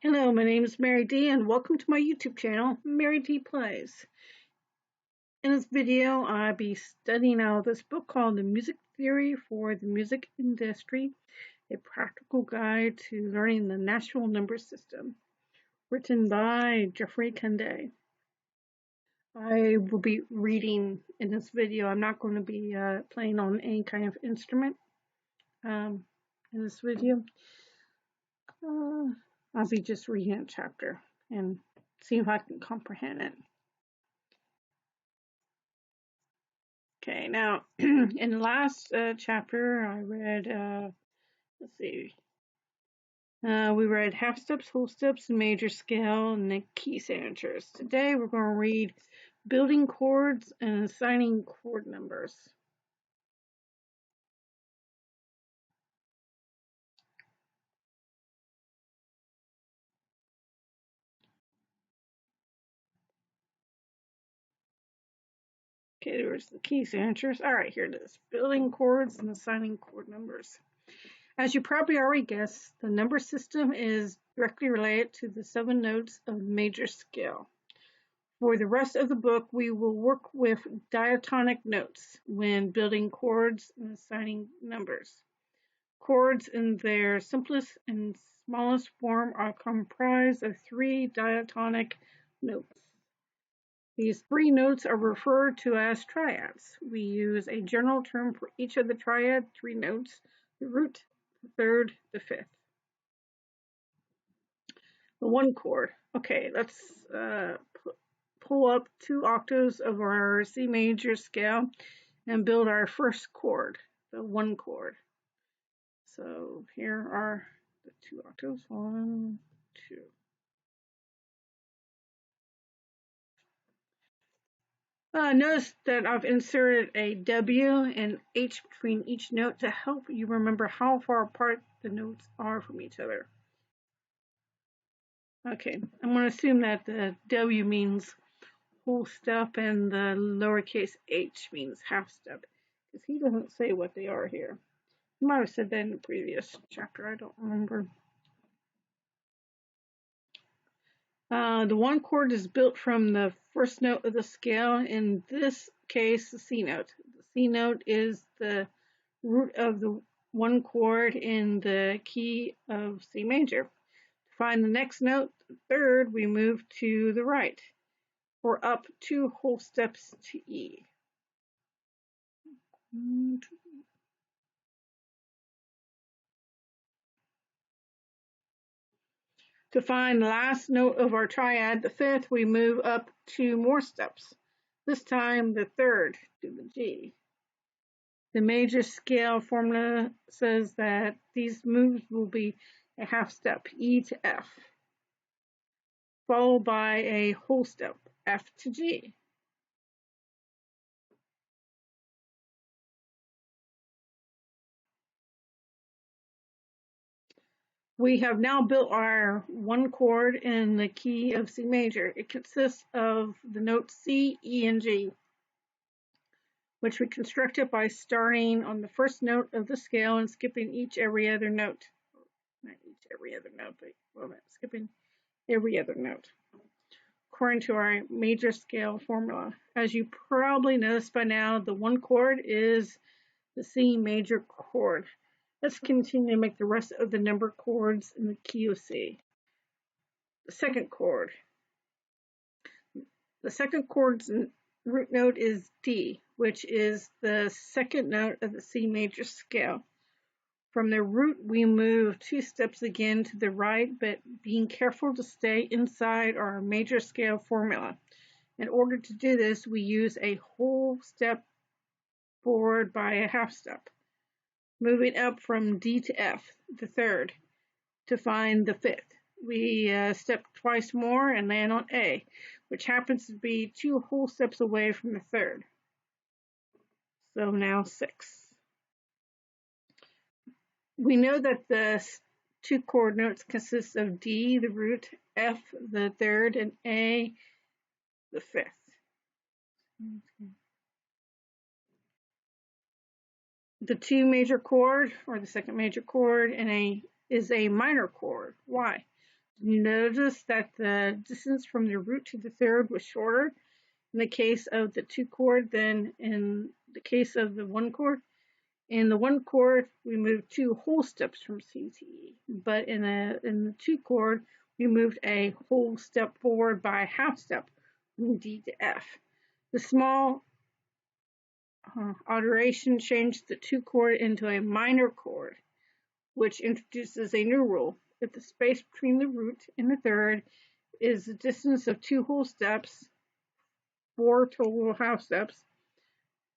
Hello, my name is MaryD and welcome to my YouTube channel, MaryD Plays. In this video, I'll be studying out this book called The Music Theory for the Music Industry, a practical guide to learning the natural number system, written by Jeffrey Kunde. I will be reading in this video. I'm not going to be playing on any kind of instrument in this video. I'll be just reading a chapter and see if I can comprehend it. Okay, now in the last chapter I read, let's see, we read half steps, whole steps, major scale, and the key signatures. Today we're going to read building chords and assigning chord numbers. Okay, there's the key signatures. All right, here it is. Building chords and assigning chord numbers. As you probably already guessed, the number system is directly related to the 7 notes of major scale. For the rest of the book, we will work with diatonic notes when building chords and assigning numbers. Chords in their simplest and smallest form are comprised of 3 diatonic notes. These 3 notes are referred to as triads. We use a general term for each of the triad 3 notes: the root, the third, the fifth. The 1 chord. Okay, let's pull up 2 octaves of our C major scale and build our first chord, the 1 chord. So here are the 2 octaves, 1, 2. Notice that I've inserted a W and H between each note to help you remember how far apart the notes are from each other. Okay, I'm going to assume that the W means whole step and the lowercase h means half step, because he doesn't say what they are here. He might have said that in the previous chapter, I don't remember. The 1 chord is built from the first note of the scale, in this case the C note. The C note is the root of the 1 chord in the key of C major. To find the next note, the third, we move to the right, or up 2 whole steps to E. To find the last note of our triad, the fifth, we move up 2 more steps. This time the third to the G. The major scale formula says that these moves will be a half step, E to F, followed by a whole step, F to G. We have now built our 1 chord in the key of C major. It consists of the notes C, E, and G, which we constructed by starting on the first note of the scale and skipping every other note. Not every other note, but skipping every other note, according to our major scale formula. As you probably noticed by now, the 1 chord is the C major chord. Let's continue to make the rest of the number chords in the key of C. The 2nd chord. The 2nd chord's root note is D, which is the 2nd note of the C major scale. From the root, we move 2 steps again to the right, but being careful to stay inside our major scale formula. In order to do this, we use a whole step forward by a half step, moving up from D to F, the 3rd, to find the 5th. We step twice more and land on A, which happens to be 2 whole steps away from the 3rd. So now 6. We know that the 2 chord notes consist of D, the root, F, the 3rd, and A, the 5th. The 2 major chord, or the 2nd major chord, is a minor chord. Why? You notice that the distance from the root to the third was shorter in the case of the 2 chord than in the case of the 1 chord. In the 1 chord, we moved 2 whole steps from C to E, but in the 2 chord, we moved a whole step forward by a half step from D to F. The small alteration changed the 2 chord into a minor chord, which introduces a new rule. If the space between the root and the third is the distance of 2 whole steps, 4 total half steps,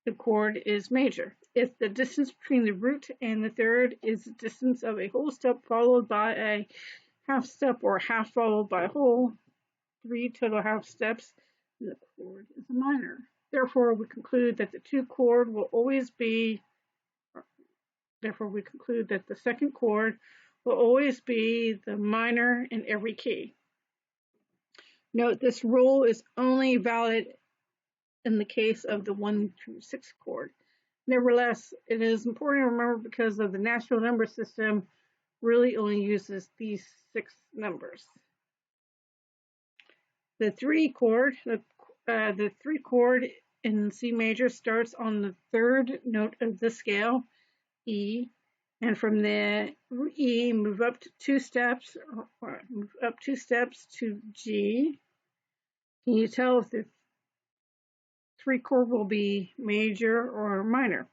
the chord is major. If the distance between the root and the third is the distance of a whole step followed by a half step or half followed by a whole, 3 total half steps, the chord is a minor. Therefore, we conclude that the 2 chord will always be, therefore we conclude that the second chord will always be the minor in every key. Note this rule is only valid in the case of the 1 through 6 chord. Nevertheless, it is important to remember because of the natural number system really only uses these 6 numbers. The 3 chord, the 3 chord in C major starts on the third note of the scale, E, and from the E move up to 2 steps, or move up 2 steps to G. Can you tell if the 3 chord will be major or minor?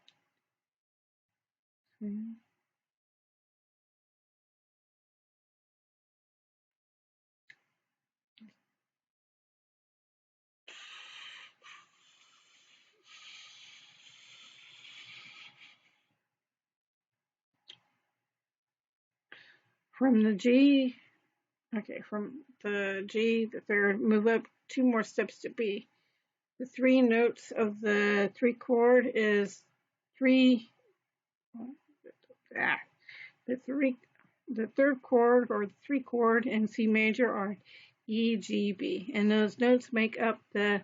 From the G, from the G, the third, move up 2 more steps to B. The 3 notes of the 3 chord is 3. The third chord or the 3 chord in C major are E, G, B, and those notes make up the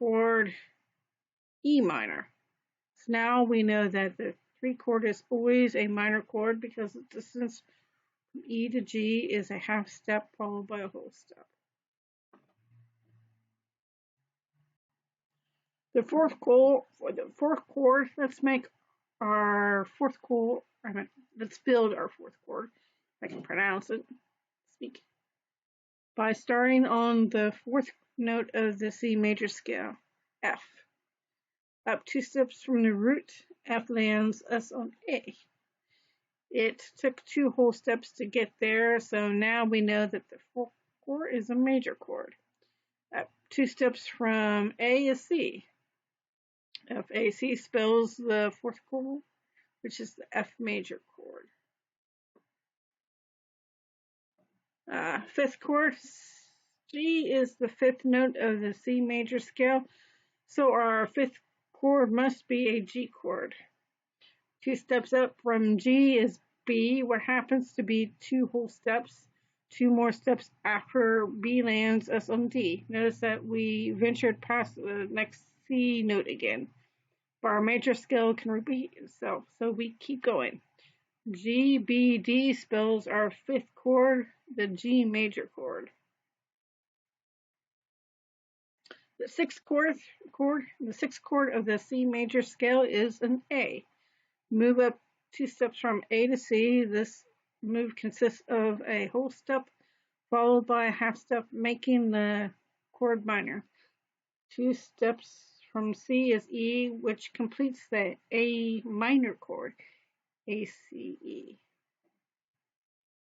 chord E minor. So now we know that the 3 chord is always a minor chord because the distance from E to G is a half step followed by a whole step. The fourth chord, let's make our fourth chord, let's build our fourth chord, if I can pronounce it, speak, by starting on the 4th note of the C major scale, F. Up 2 steps from the root, F lands us on A. It took 2 whole steps to get there, so now we know that the 4th chord is a major chord. Up 2 steps from A is C. FAC spells the 4th chord, which is the F major chord. 5th chord, G is the 5th note of the C major scale, so our 5th chord must be a G chord. 2 steps up from G is B, what happens to be 2 whole steps. 2 more steps after B lands us on D. Notice that we ventured past the next C note again. But our major scale can repeat itself, so we keep going. G, B, D spells our 5th chord, the G major chord. The 6th chord of the C major scale is an A. Move up 2 steps from A to C. This move consists of a whole step followed by a half step, making the chord minor. 2 steps from C is E, which completes the A minor chord, A, C, E.